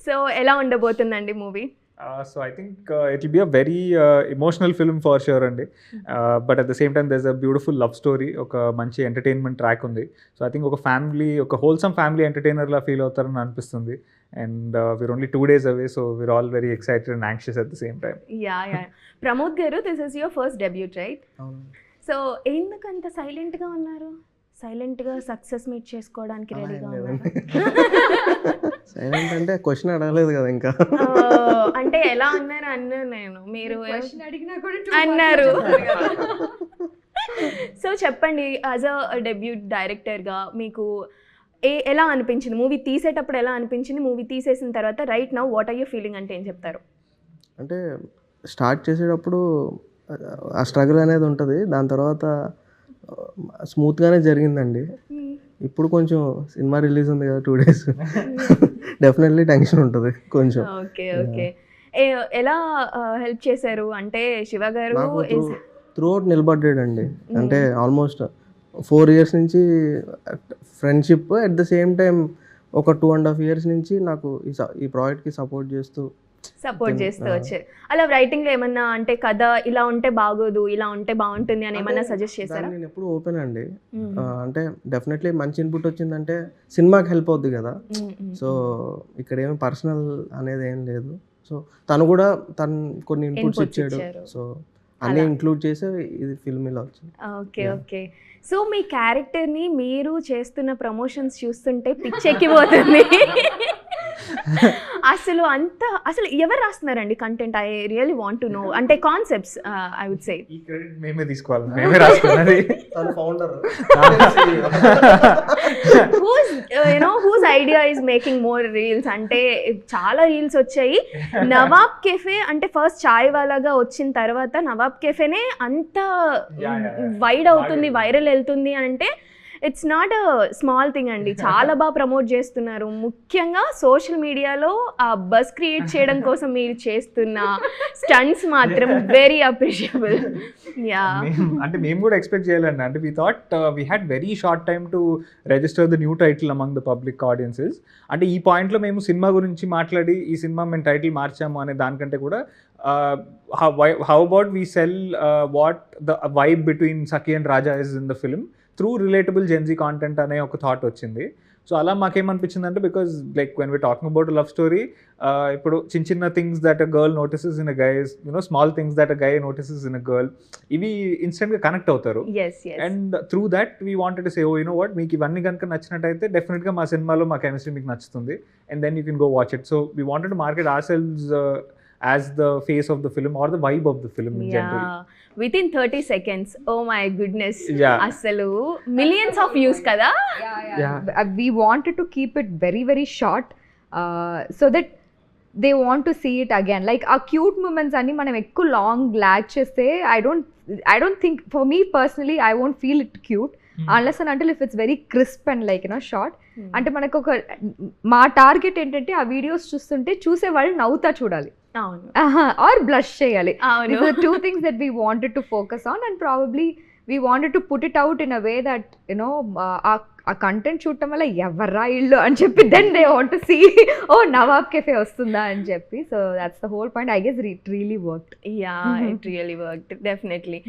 So ఎలా ఉండబోతుందండి movie? So I think it will be a very emotional film for sure అండి. But at the same time there's a beautiful love story, ఒక మంచి entertainment track ఉంది. So I think ఒక family, ఒక wholesome family ఎంటర్టైనర్లా feel అవుతారని అనిపిస్తుంది. And we're only 2 days away, so we're all very excited and anxious at the same time. Yeah Pramod garu, this is your first debut right? So ఎందుకంత సైలెంట్గా ఉన్నారు? సైలెంట్గా success meet చేసుకోవడానికి రెడీగా ఉన్నారు? సైలెంట్ అంటే క్వశ్చన్ అడగలేదు కదా ఇంకా. అంటే ఎలా అన్నారు అన్నాను నేను, మీరు అడిగినా కూడా అన్నారు. సో చెప్పండి, యాజ్ అ డెబ్యూట్ డైరెక్టర్గా మీకు ఎలా అనిపించింది? మూవీ తీసేటప్పుడు ఎలా అనిపించింది? మూవీ తీసేసిన తర్వాత right now what are you feeling అంటే ఏం చెప్తారు? అంటే స్టార్ట్ చేసేటప్పుడు ఆ స్ట్రగుల్ అనేది ఉంటుంది, దాని తర్వాత స్మూత్గానే జరిగిందండి. ఇప్పుడు కొంచెం సినిమా రిలీజ్ ఉంది కదా 2 days, డెఫినెట్లీ టెన్షన్ ఉంటుంది కొంచెం. ఓకే ఓకే, ఎలా హెల్ప్ చేశారు? అంటే శివ గారు త్రూ అవుట్ నిలబడ్డాడండి. అంటే ఆల్మోస్ట్ 4 years నుంచి friendship, at the same time ఒక 2.5 years నుంచి నాకు ఈ ప్రాజెక్ట్కి సపోర్ట్ చేస్తూ వచ్చారు. అలా రైటింగ్ లో ఏమన్నా అంటే కథ ఇలా ఉంటే బాగోదు, ఇలా ఉంటే బాగుంటుంది అని ఏమన్నా సజెస్ట్ చేశారా? నేను ఎప్పుడు ఓపెన్ అండి. అంటే డెఫినెట్లీ మంచి ఇన్పుట్ వచ్చిందంటే సినిమాకి హెల్ప్ అవుద్ది కదా. సో ఇక్కడ ఏమి పర్సనల్ అనేది ఏం లేదు. సో తను కొన్ని ఇన్పుట్స్ ఇచ్చాడు. సో అన్నీ ఇంక్లూడ్ చేసి ఇది ఫిల్మ్ ఇలా వచ్చింది. Okay okay. సో మీ క్యారెక్టర్ని మీరు చేస్తున్న ప్రమోషన్స్ చూస్తుంటే పిచ్చెక్కిపోతుంది. అసలు ఎవరు రాస్తున్నారండి content? I really want to know. అంటే కాన్సెప్ట్స్ ఐ వుడ్ సే ఈ క్రెడిట్ మేమే తీసుకోవాలి, మేమే రాసుకున్నది. తను founder. whose idea is making more reels? అంటే చాలా రీల్స్ వచ్చాయి. నవాబ్ కెఫే అంటే ఫస్ట్ చాయ్ వాలాగా వచ్చిన తర్వాత నవాబ్ కెఫేనే అంత వైడ్ అవుతుంది, వైరల్ వెళ్తుంది అంటే it's not a small thing అండి. చాలా బాగా ప్రమోట్ చేస్తున్నారు. ముఖ్యంగా సోషల్ మీడియాలో ఆ బస్ క్రియేట్ చేయడం కోసం మీరు చేస్తున్న స్టంట్స్ మాత్రం వెరీ అప్రిషియబుల్. యా, అంటే మేము కూడా ఎక్స్పెక్ట్ చేయాలండి. అంటే we thought we had very short time to register the new title among the public audiences. అంటే ఈ పాయింట్లో మేము సినిమా గురించి మాట్లాడి ఈ సినిమా మేము టైటిల్ మార్చాము అనే దానికంటే కూడా how about we sell what the vibe between Saki and Raja is in the film through relatable Gen Z content అనే ఒక థాట్ వచ్చింది. సో అలా మాకేమనిపించింది అంటే, because like when we're talking about love story, ఇప్పుడు చిన్న things that a girl notices in a guy, small things that a guy notices in a girl, ఇవి ఇన్స్టెంట్గా కనెక్ట్ అవుతారు. And through that we wanted to say, oh what, మీకు ఇవన్నీ కనుక నచ్చినట్టయితే డెఫినెట్గా మా సినిమాలో మా కెమిస్ట్రీ మీకు నచ్చుతుంది, and then you can go watch it. So we wanted to market ourselves as the face of the film or the vibe of the film in general. Within 30 seconds, oh my goodness, అసలు millions of views kada. We wanted to keep it very very short, so that they want to see it again. Like our cute moments ani manam ekku long lag cheste, I don't think, for me personally, I won't feel it cute unless and until if it's very crisp and like short. అంటే మనకు ఒక మా target ఏంటంటే ఆ videos చూస్తుంటే చూసే వాళ్ళు నవ్వుతా చూడాలి, ఆర్ బ్లష్ చేయాలి. These are 2 things that we wanted to focus on, and probably we wanted to put it out in a way that ఆ కంటెంట్ చూడటం వల్ల ఎవర్రా ఇల్లు అని చెప్పి then they want to see, oh Nawab cafe వస్తుందా అని చెప్పి. So that's the whole point. I guess it really worked. Yeah, it really worked, definitely.